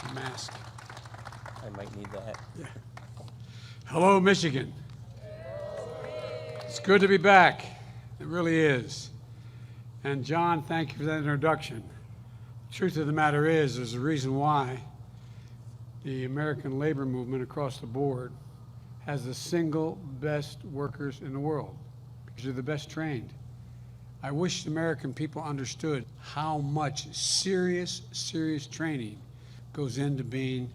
your mask. I might need that. Yeah. Hello, Michigan. It's good to be back. It really is. And John, thank you for that introduction. The truth of the matter is, there's a reason why the American labor movement across the board has the single best workers in the world, because they're the best trained. I wish the American people understood how much serious training goes into being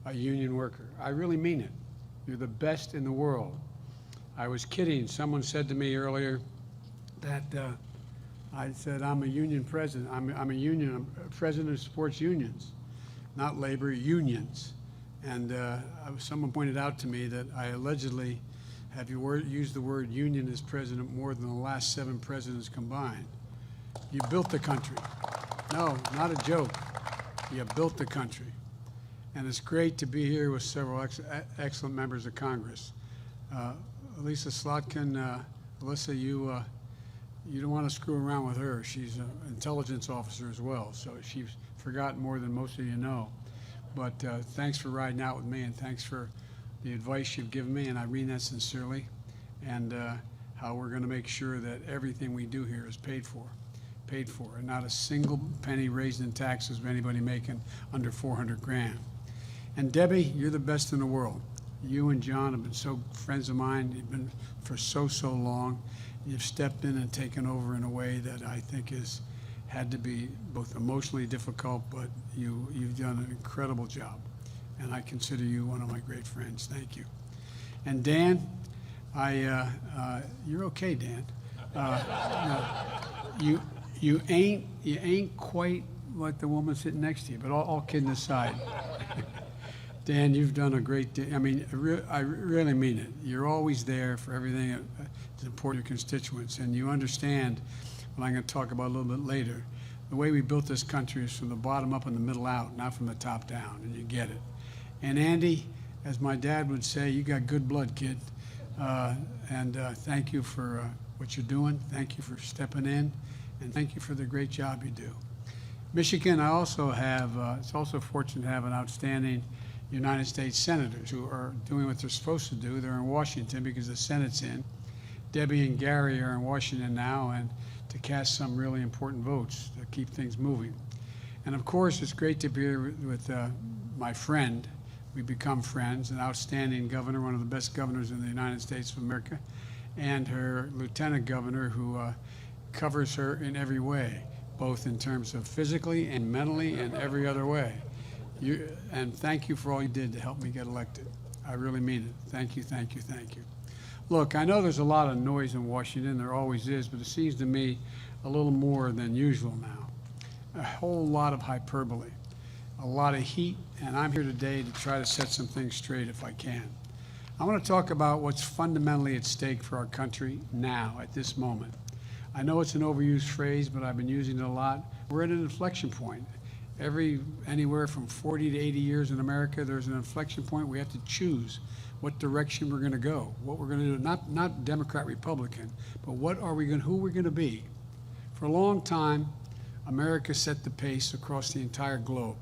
a union worker. I really mean it. You're the best in the world. I was kidding. Someone said to me earlier that I said I'm a union president. I'm a president of sports unions, not labor unions. And someone pointed out to me that I allegedly have used the word union as president more than the last 7 presidents combined. You built the country. No, not a joke. You built the country. And it's great to be here with several excellent members of Congress. Lisa Slotkin, Alyssa, you don't want to screw around with her. She's an intelligence officer as well, so she's forgotten more than most of you know. But thanks for riding out with me, and thanks for the advice you've given me, and I mean that sincerely, and how we're going to make sure that everything we do here is paid for, and not a single penny raised in taxes of anybody making under 400 grand. And Debbie, you're the best in the world. You and John have been so friends of mine. You've been for so long. You've stepped in and taken over in a way that I think had to be both emotionally difficult, but you've done an incredible job. And I consider you one of my great friends. Thank you. And Dan, you're okay, Dan. You ain't quite like the woman sitting next to you, but all kidding aside. Dan, you've done a great I mean, I really mean it. You're always there for everything to support your constituents, and you understand what I'm going to talk about a little bit later. The way we built this country is from the bottom up and the middle out, not from the top down, and you get it. And Andy, as my dad would say, you got good blood, kid. Thank you for what you're doing. Thank you for stepping in, and thank you for the great job you do. Michigan, I also have, it's also fortunate to have an outstanding United States senators who are doing what they're supposed to do. They're in Washington because the Senate's in. Debbie and Gary are in Washington now, and to cast some really important votes to keep things moving. And of course, it's great to be here with my friend. We've become friends, an outstanding governor, one of the best governors in the United States of America, and her lieutenant governor who covers her in every way, both in terms of physically and mentally and every other way. And thank you for all you did to help me get elected. I really mean it. Thank you, thank you, thank you. Look, I know there's a lot of noise in Washington, there always is, but it seems to me a little more than usual now. A whole lot of hyperbole, a lot of heat, and I'm here today to try to set some things straight if I can. I want to talk about what's fundamentally at stake for our country now, at this moment. I know it's an overused phrase, but I've been using it a lot. We're at an inflection point. Anywhere from 40 to 80 years in America, there's an inflection point. We have to choose what direction we're going to go, what we're going to do, not Democrat, Republican, but who we're going to be. For a long time, America set the pace across the entire globe.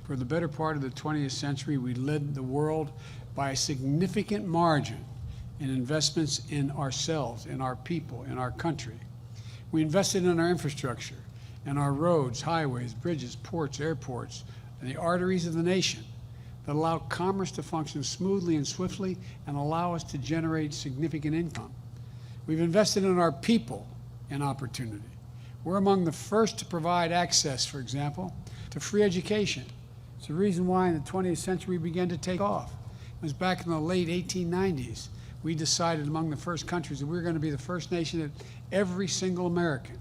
For the better part of the 20th century, we led the world by a significant margin in investments in ourselves, in our people, in our country. We invested in our infrastructure, in our roads, highways, bridges, ports, airports, and the arteries of the nation that allow commerce to function smoothly and swiftly and allow us to generate significant income. We've invested in our people and opportunity. We're among the first to provide access, for example, to free education. It's the reason why in the 20th century we began to take off. It was back in the late 1890s. We decided among the first countries that we were going to be the first nation that every single American,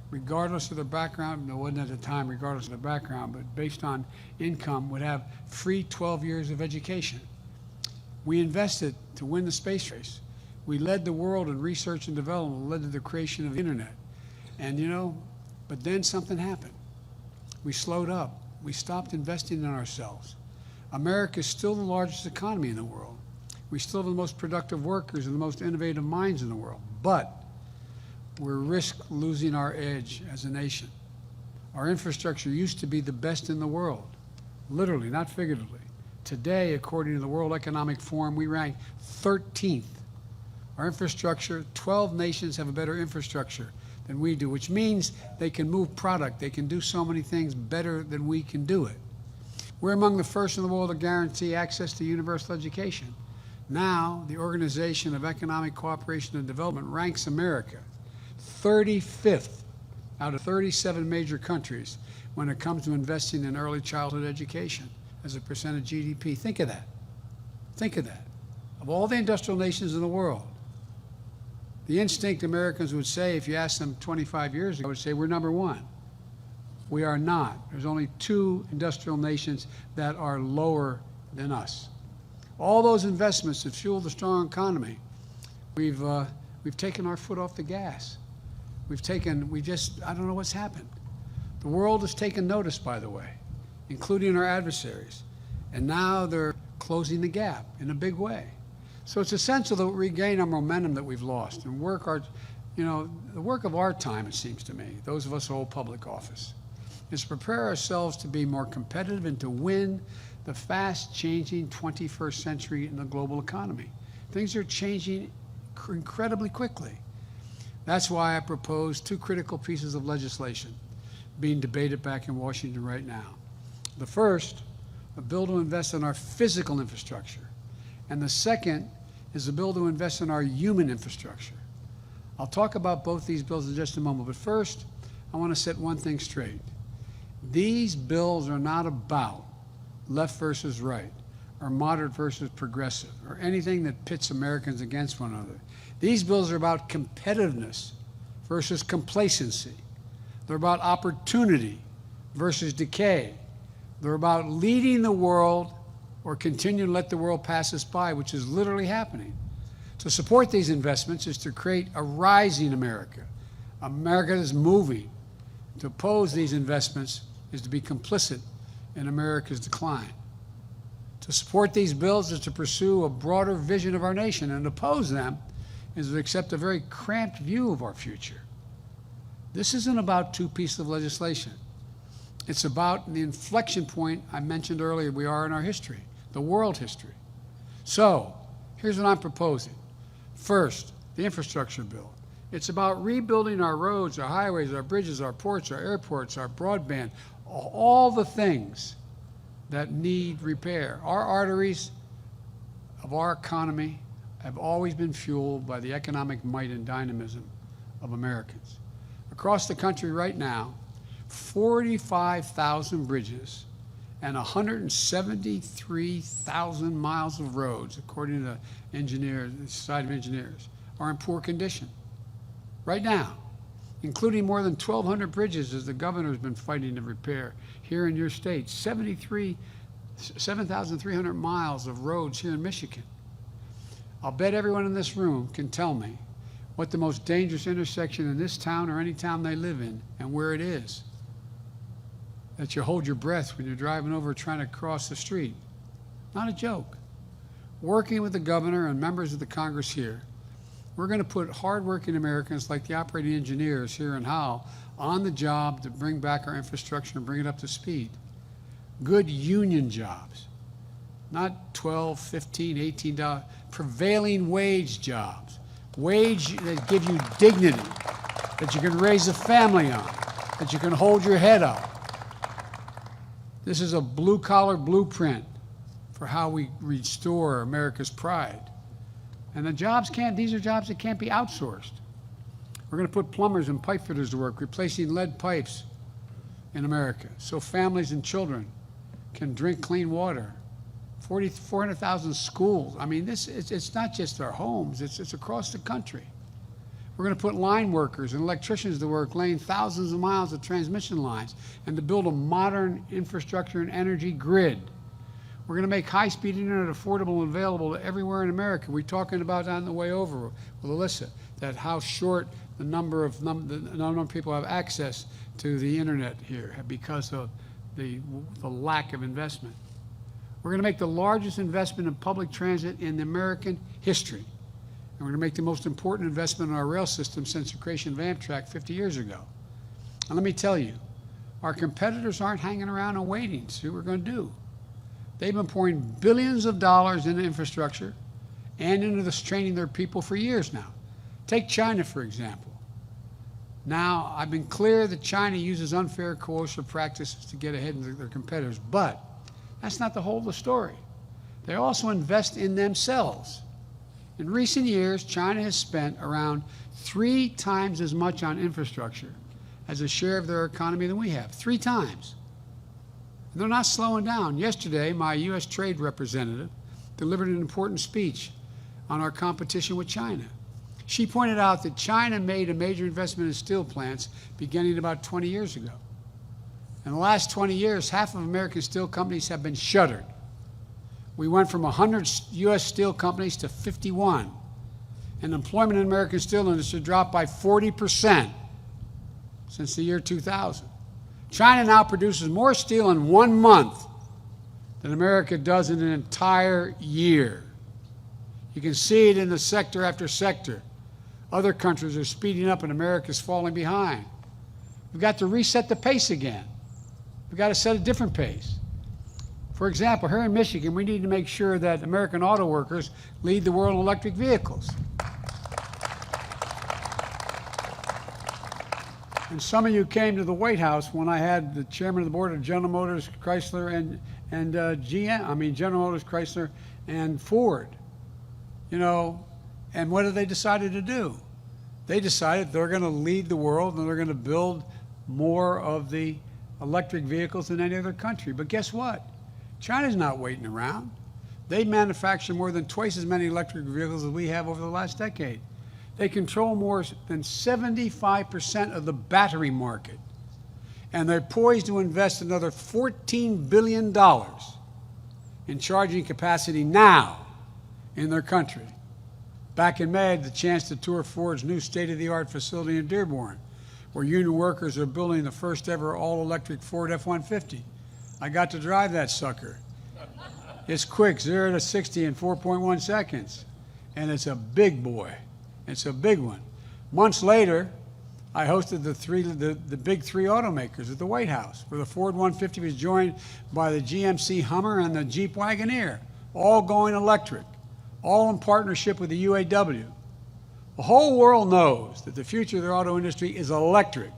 regardless of their background, it wasn't at the time regardless of their background, but based on income, would have free 12 years of education. We invested to win the space race. We led the world in research and development, led to the creation of the internet. And but then something happened. We slowed up. We stopped investing in ourselves. America is still the largest economy in the world. We still have the most productive workers and the most innovative minds in the world. But we risk losing our edge as a nation. Our infrastructure used to be the best in the world. literally, not figuratively. Today, according to the World Economic Forum, we rank 13th. Our infrastructure, 12 nations have a better infrastructure than we do, which means they can move product. They can do so many things better than we can do it. We're among the first in the world to guarantee access to universal education. Now, the Organization of Economic Cooperation and Development ranks America 35th out of 37 major countries when it comes to investing in early childhood education as a percent of GDP. Think of that. Think of that. Of all the industrial nations in the world, the instinct Americans would say, if you asked them 25 years ago, would say we're number one. We are not. There's only 2 industrial nations that are lower than us. All those investments that fuel the strong economy, we've taken our foot off the gas. I don't know what's happened. The world has taken notice, by the way, including our adversaries. And now they're closing the gap in a big way. So it's essential that we regain our momentum that we've lost and the work of our time, it seems to me, those of us who hold public office, is to prepare ourselves to be more competitive and to win the fast-changing 21st century in the global economy. Things are changing incredibly quickly. That's why I propose 2 critical pieces of legislation being debated back in Washington right now. The first, a bill to invest in our physical infrastructure. And the second is a bill to invest in our human infrastructure. I'll talk about both these bills in just a moment, but first, I want to set one thing straight. These bills are not about left versus right, or moderate versus progressive, or anything that pits Americans against one another. These bills are about competitiveness versus complacency. They're about opportunity versus decay. They're about leading the world or continue to let the world pass us by, which is literally happening. To support these investments is to create a rising America. America is moving. To oppose these investments is to be complicit in America's decline. To support these bills is to pursue a broader vision of our nation, and to oppose them is to accept a very cramped view of our future. This isn't about 2 pieces of legislation. It's about the inflection point I mentioned earlier we are in our history, the world history. So, here's what I'm proposing. First, the infrastructure bill. It's about rebuilding our roads, our highways, our bridges, our ports, our airports, our broadband, all the things that need repair. Our arteries of our economy have always been fueled by the economic might and dynamism of Americans. Across the country right now, 45,000 bridges and 173,000 miles of roads, according to the Society of Engineers, are in poor condition. Right now, including more than 1,200 bridges as the governor's been fighting to repair here in your state, 7,300 miles of roads here in Michigan. I'll bet everyone in this room can tell me what the most dangerous intersection in this town or any town they live in and where it is. That you hold your breath when you're driving over trying to cross the street. Not a joke. Working with the governor and members of the Congress here, we're going to put hardworking Americans like the operating engineers here in Howell on the job to bring back our infrastructure and bring it up to speed. Good union jobs, not $12, $15, $18, prevailing wage jobs. Wage that give you dignity, that you can raise a family on, that you can hold your head up. This is a blue-collar blueprint for how we restore America's pride. And these are jobs that can't be outsourced. We're going to put plumbers and pipe fitters to work, replacing lead pipes in America, so families and children can drink clean water. 400,000 schools. I mean, it's not just our homes, it's across the country. We're going to put line workers and electricians to work laying thousands of miles of transmission lines and to build a modern infrastructure and energy grid. We're going to make high-speed internet affordable and available to everywhere in America. We're talking about that on the way over with Alyssa, that how short the number of people have access to the internet here because of the lack of investment. We're going to make the largest investment in public transit in American history. And we're going to make the most important investment in our rail system since the creation of Amtrak 50 years ago. And let me tell you, Our competitors aren't hanging around and waiting to see what we're going to do. They've been pouring billions of dollars into infrastructure and into this training their people for years now. Take China, for example. Now, I've been clear that China uses unfair coercive practices to get ahead of their competitors, but that's not the whole of the story. They also invest in themselves. In recent years, China has spent around 3 times as much on infrastructure as a share of their economy than we have. 3 times. And they're not slowing down. Yesterday, my U.S. trade representative delivered an important speech on our competition with China. She pointed out that China made a major investment in steel plants beginning about 20 years ago. In the last 20 years, half of American steel companies have been shuttered. We went from 100 U.S. steel companies to 51. And employment in the American steel industry dropped by 40% since the year 2000. China now produces more steel in 1 month than America does in an entire year. You can see it in the sector after sector. Other countries are speeding up and America's falling behind. We've got to reset the pace again. We've got to set a different pace. For example, here in Michigan, we need to make sure that American auto workers lead the world in electric vehicles. And some of you came to the White House when I had the chairman of the board of General Motors, Chrysler, and General Motors, Chrysler, and Ford. You know, and what have they decided to do? They decided they're going to lead the world and they're going to build more of the electric vehicles than any other country. But guess what? China's not waiting around. They manufacture more than twice as many electric vehicles as we have over the last decade. They control more than 75% of the battery market. And they're poised to invest another $14 billion in charging capacity now in their country. Back in May, I had the chance to tour Ford's new state-of-the-art facility in Dearborn, where union workers are building the first ever all-electric Ford F-150. I got to drive that sucker. It's quick, 0 to 60 in 4.1 seconds. And it's a big boy. It's a big one. Months later, I hosted the big 3 automakers at the White House, where the Ford 150 was joined by the GMC Hummer and the Jeep Wagoneer, all going electric, all in partnership with the UAW. The whole world knows that the future of the auto industry is electric.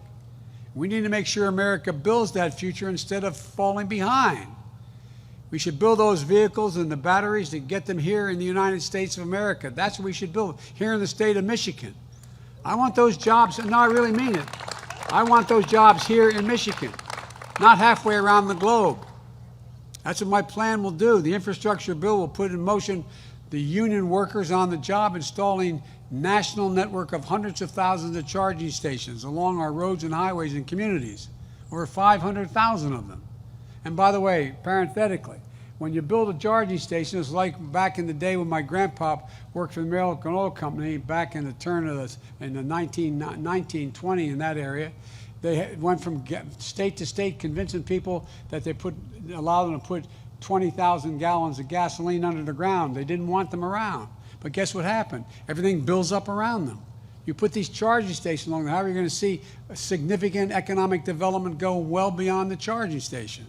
We need to make sure America builds that future instead of falling behind. We should build those vehicles and the batteries to get them here in the United States of America. That's what we should build here in the state of Michigan. I want those jobs, and no, I really mean it. I want those jobs here in Michigan, not halfway around the globe. That's what my plan will do. The infrastructure bill will put in motion the union workers on the job installing national network of hundreds of thousands of charging stations along our roads and highways and communities, over 500,000 of them. And by the way, parenthetically, when you build a charging station, it's like back in the day when my grandpa worked for the American Oil Company back in the turn of in the 1920 in that area. They went from state to state convincing people that they allowed them to put 20,000 gallons of gasoline under the ground. They didn't want them around. But guess what happened? Everything builds up around them. You put these charging stations along there, how are you going to see a significant economic development go well beyond the charging station?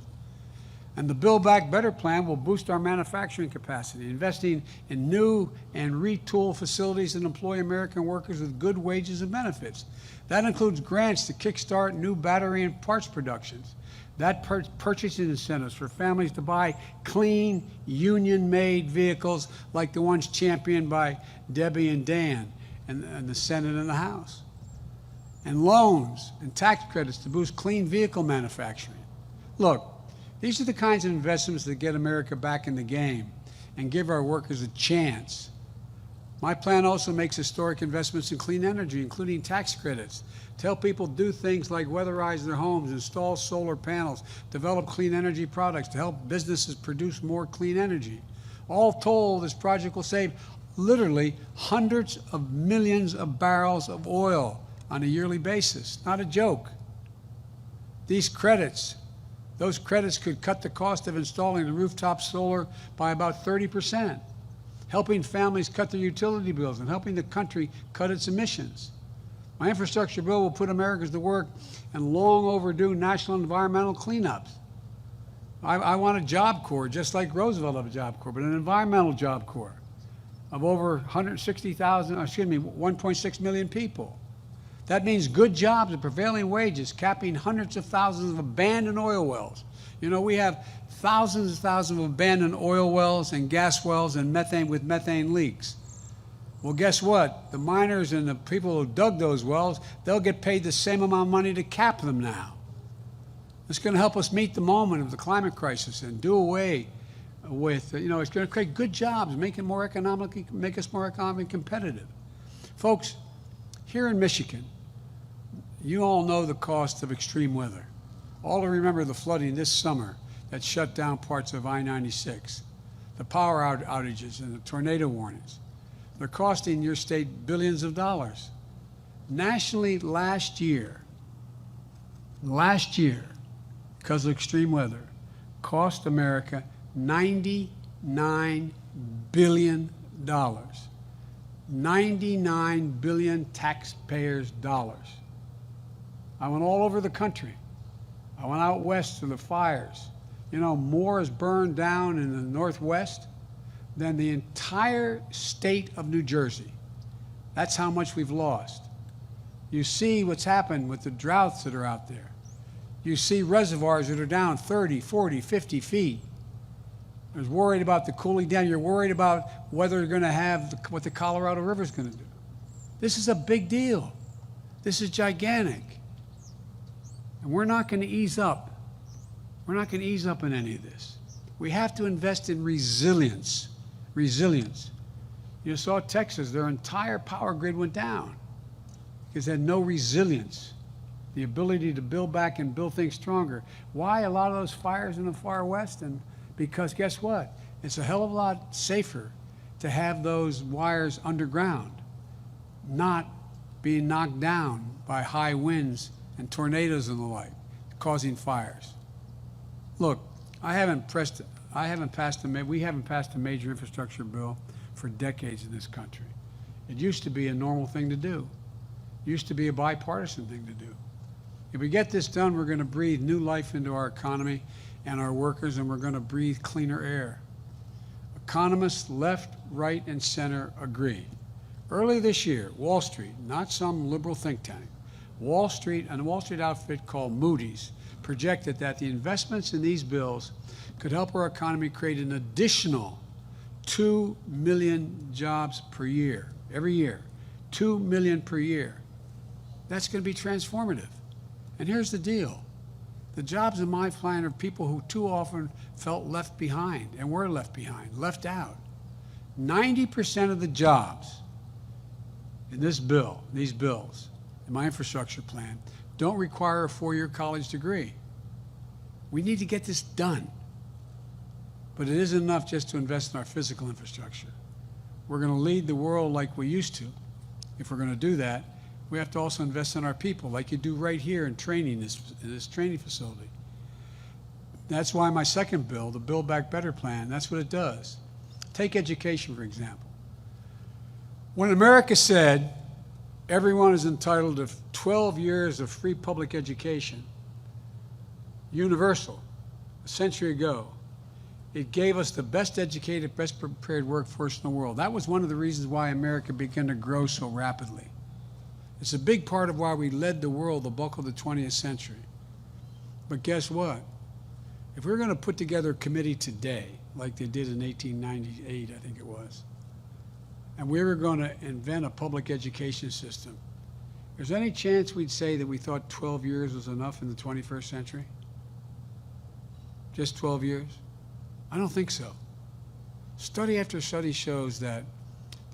And the Build Back Better plan will boost our manufacturing capacity, investing in new and retool facilities that employ American workers with good wages and benefits. That includes grants to kickstart new battery and parts productions. That purchasing incentives for families to buy clean, union-made vehicles like the ones championed by Debbie and Dan and the Senate and the House. And loans and tax credits to boost clean vehicle manufacturing. Look, these are the kinds of investments that get America back in the game and give our workers a chance. My plan also makes historic investments in clean energy, including tax credits, to help people do things like weatherize their homes, install solar panels, develop clean energy products, to help businesses produce more clean energy. All told, this project will save literally hundreds of millions of barrels of oil on a yearly basis. Not a joke. These credits, those credits could cut the cost of installing the rooftop solar by about 30%, helping families cut their utility bills and helping the country cut its emissions. My infrastructure bill will put Americans to work in long overdue national environmental cleanups. I want a Job Corps, just like Roosevelt had a Job Corps, but an environmental Job Corps of over 1.6 million people. That means good jobs at prevailing wages, capping hundreds of thousands of abandoned oil wells. You know, we have thousands and thousands of abandoned oil wells and gas wells and methane leaks. Well, guess what? The miners and the people who dug those wells, they'll get paid the same amount of money to cap them now. It's going to help us meet the moment of the climate crisis and do away with, it's going to create good jobs, make us more economically competitive. Folks, here in Michigan, you all know the cost of extreme weather. All remember the flooding this summer that shut down parts of I-96, the power outages and the tornado warnings. They're costing your state billions of dollars. Nationally, last year, because of extreme weather, cost America $99 billion. 99 billion taxpayers' dollars. I went all over the country. I went out west to the fires. More is burned down in the Northwest than the entire state of New Jersey. That's how much we've lost. You see what's happened with the droughts that are out there. You see reservoirs that are down 30, 40, 50 feet. You're worried about the cooling down. You're worried about whether you're going to have what the Colorado River is going to do. This is a big deal. This is gigantic. And we're not going to ease up. We're not going to ease up in any of this. We have to invest in resilience. Resilience. You saw Texas, their entire power grid went down because they had no resilience, the ability to build back and build things stronger. Why a lot of those fires in the far west? And because guess what? It's a hell of a lot safer to have those wires underground, not being knocked down by high winds and tornadoes and the like, causing fires. Look, we haven't passed a major infrastructure bill for decades in this country. It used to be a normal thing to do. It used to be a bipartisan thing to do. If we get this done, we're going to breathe new life into our economy and our workers, and we're going to breathe cleaner air. Economists left, right, and center agree. Early this year, Wall Street, not some liberal think tank, Wall Street and a Wall Street outfit called Moody's projected that the investments in these bills could help our economy create an additional 2 million jobs per year, every year, 2 million per year. That's going to be transformative. And here's the deal. The jobs in my plan are people who too often felt left behind and were left behind, left out. 90% of the jobs in this bill, these bills, in my infrastructure plan, don't require a 4-year college degree. We need to get this done. But it isn't enough just to invest in our physical infrastructure. We're going to lead the world like we used to. If we're going to do that, we have to also invest in our people, like you do right here in training, this training facility. That's why my second bill, the Build Back Better plan, that's what it does. Take education, for example. When America said everyone is entitled to 12 years of free public education, universal, a century ago, it gave us the best educated, best prepared workforce in the world. That was one of the reasons why America began to grow so rapidly. It's a big part of why we led the world the bulk of the 20th century. But guess what? If we're going to put together a committee today, like they did in 1898, I think it was, and we were going to invent a public education system, is there any chance we'd say that we thought 12 years was enough in the 21st century? Just 12 years? I don't think so. Study after study shows that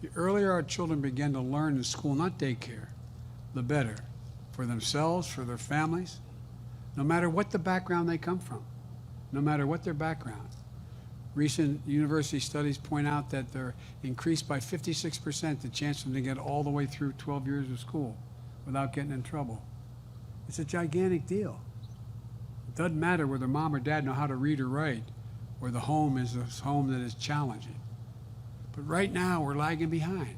the earlier our children begin to learn in school, not daycare, the better for themselves, for their families, no matter what the background they come from, no matter what their background. Recent university studies point out that they're increased by 56% the chance of them to get all the way through 12 years of school without getting in trouble. It's a gigantic deal. It doesn't matter whether mom or dad know how to read or write, or the home is a home that is challenging. But right now, we're lagging behind,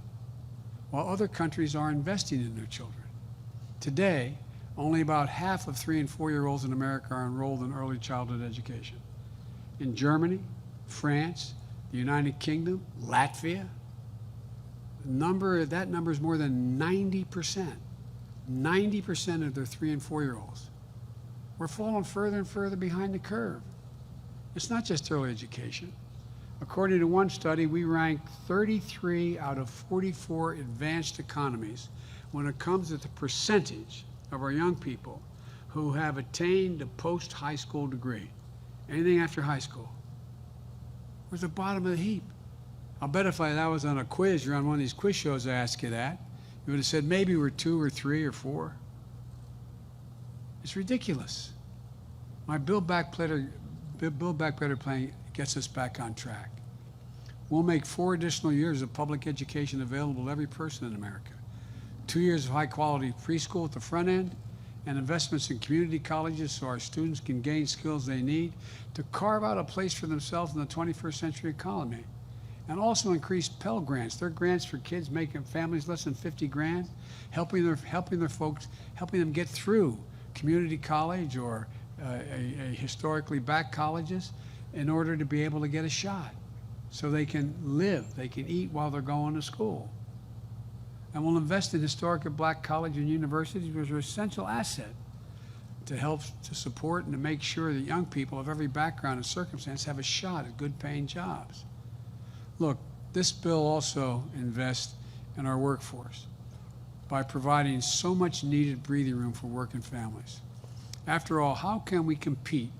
while other countries are investing in their children. Today, only about half of 3 and 4-year-olds in America are enrolled in early childhood education. In Germany, France, the United Kingdom, Latvia, that number is more than 90%. 90% of their 3 and 4-year-olds. We're falling further and further behind the curve. It's not just early education. According to one study, we rank 33 out of 44 advanced economies when it comes to the percentage of our young people who have attained a post-high school degree. Anything after high school. We're at the bottom of the heap. I'll bet if I was on a quiz, you're on one of these quiz shows I ask you that, you would have said maybe we're 2 or 3 or 4. It's ridiculous. My Build Back Better plan gets us back on track. We'll make 4 additional years of public education available to every person in America. 2 years of high-quality preschool at the front end, and investments in community colleges so our students can gain skills they need to carve out a place for themselves in the 21st century economy. And also increase Pell Grants. They're grants for kids making families less than 50 grand, helping them get through community college or a historically backed colleges in order to be able to get a shot so they can live, they can eat while they're going to school. And we'll invest in historically black colleges and universities, which are an essential asset to help to support and to make sure that young people of every background and circumstance have a shot at good paying jobs. Look, this bill also invests in our workforce by providing so much needed breathing room for working families. After all, how can we compete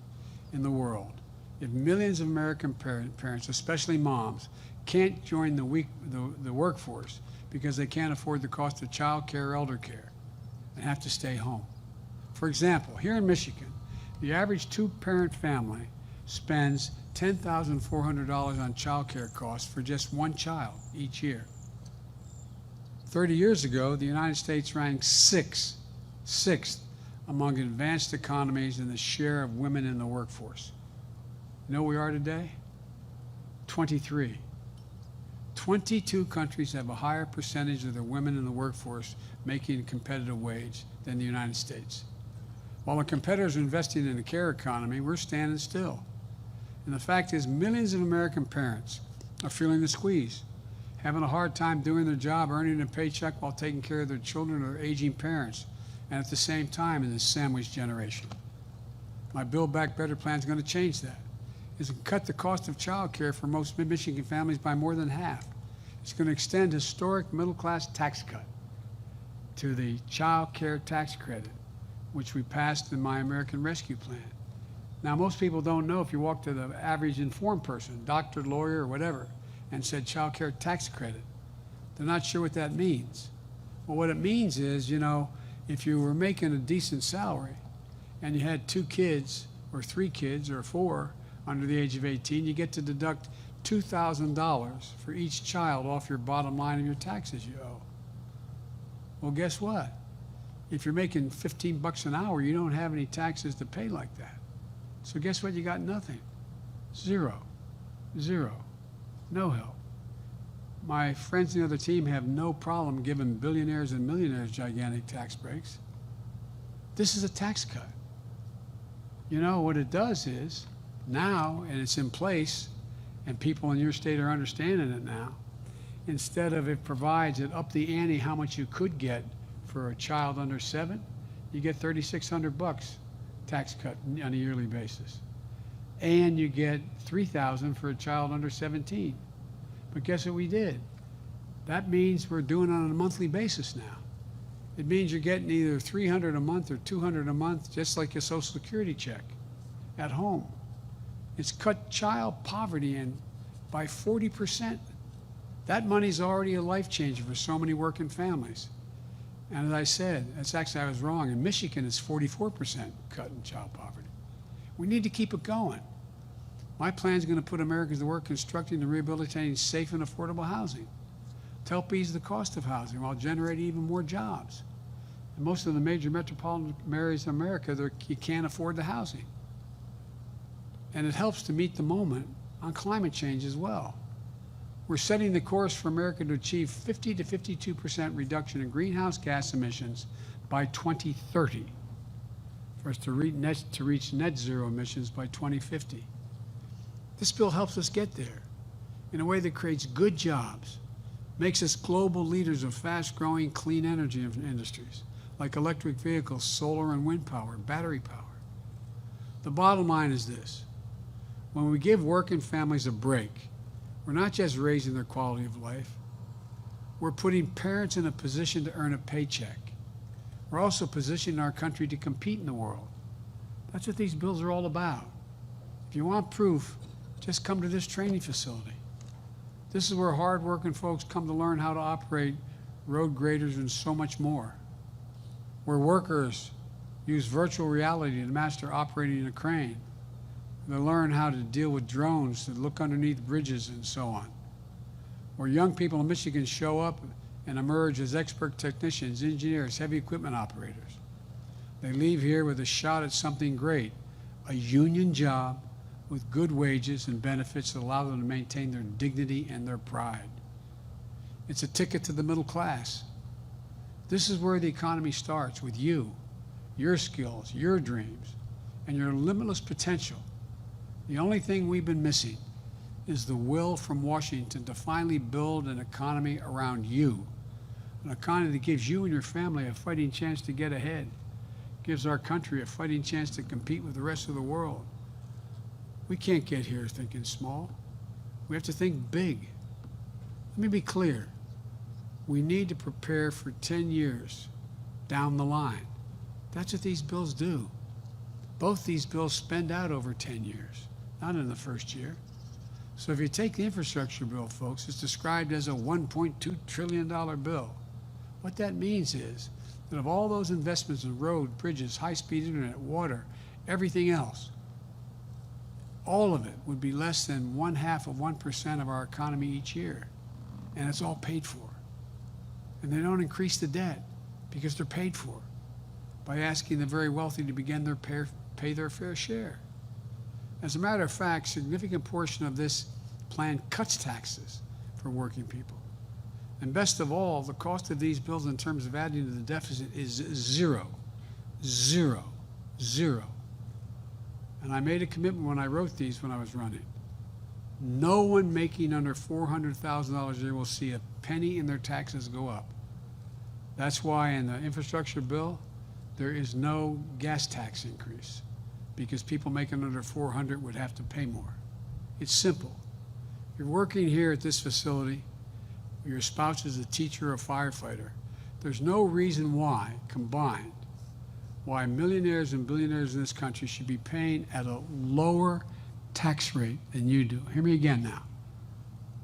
in the world if millions of American parents, especially moms, can't join the workforce because they can't afford the cost of child care or elder care and have to stay home? For example, here in Michigan, the average 2-parent family spends $10,400 on child care costs for just 1 child each year. 30 years ago, the United States ranked sixth among advanced economies in the share of women in the workforce. You know where we are today? 23. 22 countries have a higher percentage of their women in the workforce making a competitive wage than the United States. While our competitors are investing in the care economy, we're standing still. And the fact is, millions of American parents are feeling the squeeze, having a hard time doing their job, earning a paycheck while taking care of their children or aging parents, and at the same time in this sandwich generation. My Build Back Better plan is going to change that. It's going to cut the cost of child care for most Michigan families by more than half. It's going to extend historic middle-class tax cut to the child care tax credit, which we passed in my American Rescue Plan. Now, most people don't know. If you walk to the average informed person, doctor, lawyer, or whatever, and said child care tax credit, they're not sure what that means. Well, what it means is, if you were making a decent salary and you had 2 kids or 3 kids or 4 under the age of 18, you get to deduct $2,000 for each child off your bottom line of your taxes you owe. Well, guess what? If you're making $15 an hour, you don't have any taxes to pay like that. So guess what? You got nothing. Zero. No help. My friends in the other team have no problem giving billionaires and millionaires gigantic tax breaks. This is a tax cut. What it does is, now, and it's in place, and people in your state are understanding it now, instead of it provides it up the ante how much you could get for a child under 7, you get $3,600 tax cut on a yearly basis. And you get $3,000 for a child under 17. But guess what we did? That means we're doing it on a monthly basis now. It means you're getting either $300 a month or $200 a month, just like your Social Security check at home. It's cut child poverty in by 40%. That money's already a life changer for so many working families. And as I said, I was wrong. In Michigan, it's 44% cut in child poverty. We need to keep it going. My plan is going to put Americans to work constructing and rehabilitating safe and affordable housing to help ease the cost of housing while generating even more jobs. In most of the major metropolitan areas of America, you can't afford the housing. And it helps to meet the moment on climate change as well. We're setting the course for America to achieve 50 to 52% reduction in greenhouse gas emissions by 2030 for us to reach net zero emissions by 2050. This bill helps us get there in a way that creates good jobs, makes us global leaders of fast-growing clean energy industries like electric vehicles, solar and wind power, battery power. The bottom line is this: when we give working families a break, we're not just raising their quality of life, we're putting parents in a position to earn a paycheck. We're also positioning our country to compete in the world. That's what these bills are all about. If you want proof, just come to this training facility. This is where hard-working folks come to learn how to operate road graders and so much more. Where workers use virtual reality to master operating a crane. They learn how to deal with drones, to look underneath bridges and so on. Where young people in Michigan show up and emerge as expert technicians, engineers, heavy equipment operators. They leave here with a shot at something great, a union job with good wages and benefits that allow them to maintain their dignity and their pride. It's a ticket to the middle class. This is where the economy starts, with you, your skills, your dreams, and your limitless potential. The only thing we've been missing is the will from Washington to finally build an economy around you, an economy that gives you and your family a fighting chance to get ahead, gives our country a fighting chance to compete with the rest of the world. We can't get here thinking small. We have to think big. Let me be clear. We need to prepare for 10 years down the line. That's what these bills do. Both these bills spend out over 10 years, not in the first year. So if you take the infrastructure bill, folks, it's described as a $1.2 trillion bill. What that means is that of all those investments in road, bridges, high-speed internet, water, everything else, all of it would be less than 0.5% of our economy each year. And it's all paid for. And they don't increase the debt because they're paid for by asking the very wealthy to begin their pay their fair share. As a matter of fact, a significant portion of this plan cuts taxes for working people. And best of all, the cost of these bills in terms of adding to the deficit is zero. Zero. Zero. And I made a commitment when I wrote these when I was running. No one making under $400,000 a year will see a penny in their taxes go up. That's why in the infrastructure bill, there is no gas tax increase, because people making under $400,000 would have to pay more. It's simple. You're working here at this facility, your spouse is a teacher or a firefighter. There's no reason why, combined, why millionaires and billionaires in this country should be paying at a lower tax rate than you do. Hear me again now.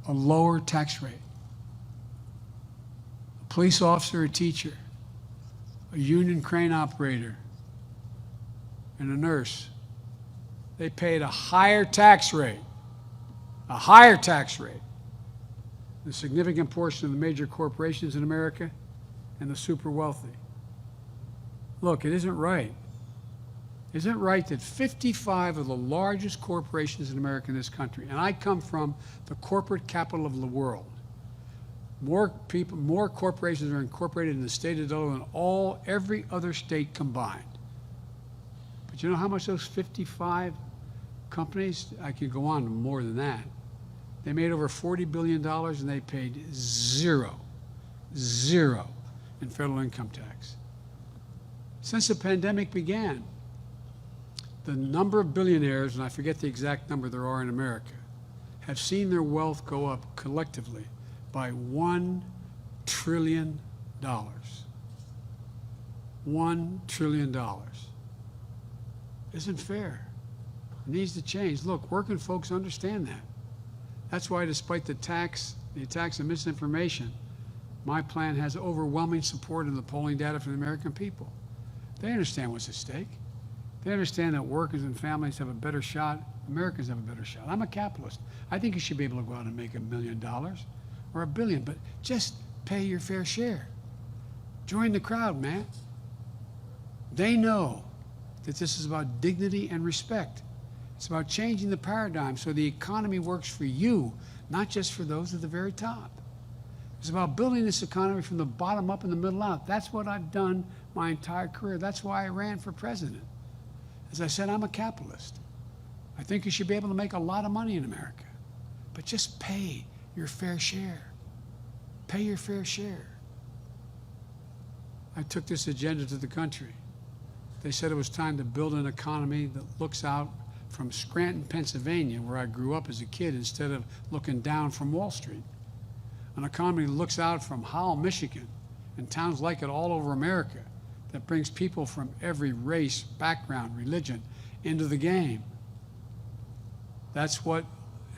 A lower tax rate. A police officer, a teacher, a union crane operator, and a nurse, they paid a higher tax rate. A higher tax rate. The significant portion of the major corporations in America and the super wealthy. Look, it isn't right. Isn't it right that 55 of the largest corporations in America in this country, and I come from the corporate capital of the world, more corporations are incorporated in the state of Delaware than every other state combined. But you know how much those 55 companies, I could go on more than that, they made over $40 billion and they paid zero in federal income tax. Since the pandemic began, the number of billionaires, and I forget the exact number there are in America, have seen their wealth go up collectively by $1 trillion. $1 trillion. Isn't fair. It needs to change. Look, working folks understand that. That's why, despite the attacks and misinformation, my plan has overwhelming support in the polling data from the American people. They understand what's at stake. They understand that workers and families have a better shot. Americans have a better shot. I'm a capitalist. I think you should be able to go out and make $1 million or $1 billion, but just pay your fair share. Join the crowd, man. They know that this is about dignity and respect. It's about changing the paradigm so the economy works for you, not just for those at the very top. It's about building this economy from the bottom up and the middle out. That's what I've done my entire career. That's why I ran for president. As I said, I'm a capitalist. I think you should be able to make a lot of money in America, but just pay your fair share. Pay your fair share. I took this agenda to the country. They said it was time to build an economy that looks out from Scranton, Pennsylvania, where I grew up as a kid, instead of looking down from Wall Street. An economy that looks out from Howell, Michigan, and towns like it all over America, that brings people from every race, background, religion into the game. That's what,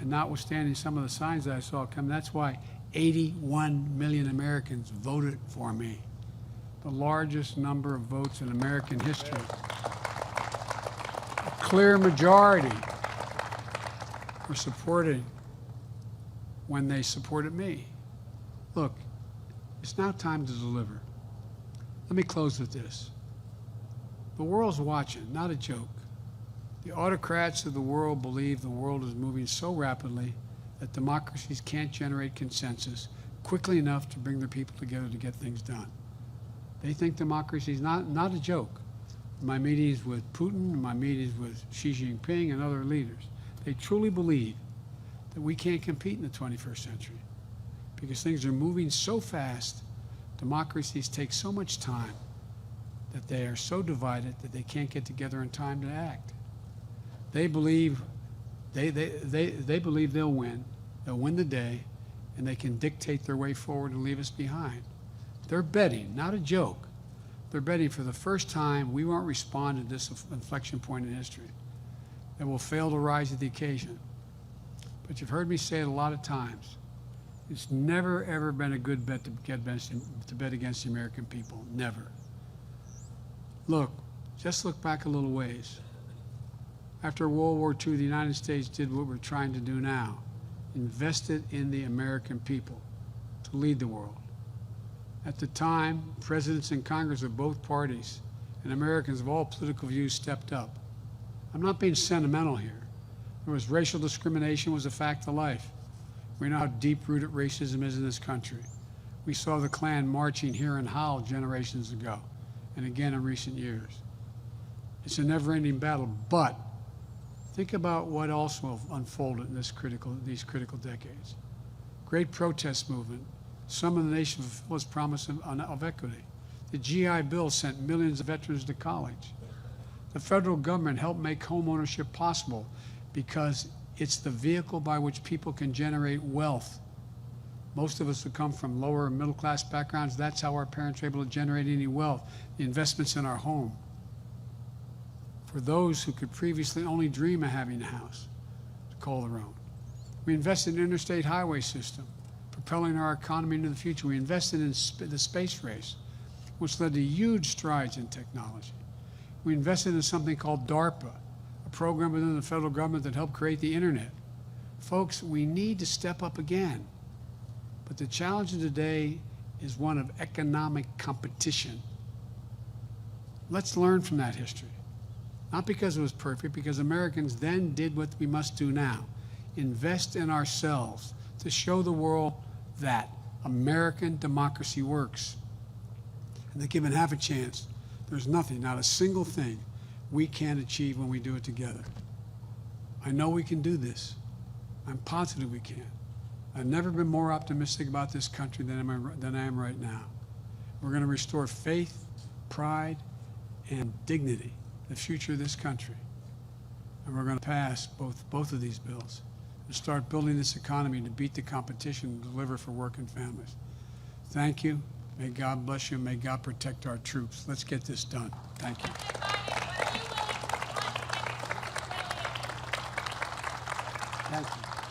and notwithstanding some of the signs that I saw come, that's why 81 million Americans voted for me. The largest number of votes in American history. A clear majority were supported when they supported me. Look, it's now time to deliver. Let me close with this. The world's watching, not a joke. The autocrats of the world believe the world is moving so rapidly that democracies can't generate consensus quickly enough to bring their people together to get things done. They think democracy is not a joke. In my meetings with Putin, in my meetings with Xi Jinping and other leaders, they truly believe that we can't compete in the 21st century because things are moving so fast, democracies take so much time, that they are so divided that they can't get together in time to act. They believe they believe they'll win the day, and they can dictate their way forward and leave us behind. They're betting, not a joke. They're betting for the first time we won't respond to this inflection point in history, that we'll fail to rise to the occasion. But you've heard me say it a lot of times. It's never, ever been a good bet to bet against the American people. Never. Look, just look back a little ways. After World War II, the United States did what we're trying to do now, invested in the American people to lead the world. At the time, presidents and Congress of both parties and Americans of all political views stepped up. I'm not being sentimental here. There was racial discrimination was a fact of life. We know how deep-rooted racism is in this country. We saw the Klan marching here in Howell generations ago, and again in recent years. It's a never-ending battle, but think about what also unfolded in these critical decades. Great protest movement. Some of the nation fulfilled its promise of equity. The GI Bill sent millions of veterans to college. The federal government helped make home ownership possible because it's the vehicle by which people can generate wealth. Most of us who come from lower and middle class backgrounds, that's how our parents were able to generate any wealth, the investments in our home. For those who could previously only dream of having a house to call their own. We invested in the interstate highway system, propelling our economy into the future. We invested in the space race, which led to huge strides in technology. We invested in something called DARPA, a program within the federal government that helped create the internet. Folks, we need to step up again. But the challenge of today is one of economic competition. Let's learn from that history. Not because it was perfect, because Americans then did what we must do now. Invest in ourselves to show the world that American democracy works. And that given half a chance, there's nothing, not a single thing, we can't achieve when we do it together. I know we can do this. I'm positive we can. I've never been more optimistic about this country than I am right now. We're going to restore faith, pride, and dignity, the future of this country. And we're going to pass both of these bills and start building this economy to beat the competition and deliver for working families. Thank you. May God bless you. May God protect our troops. Let's get this done. Thank you. Thank you.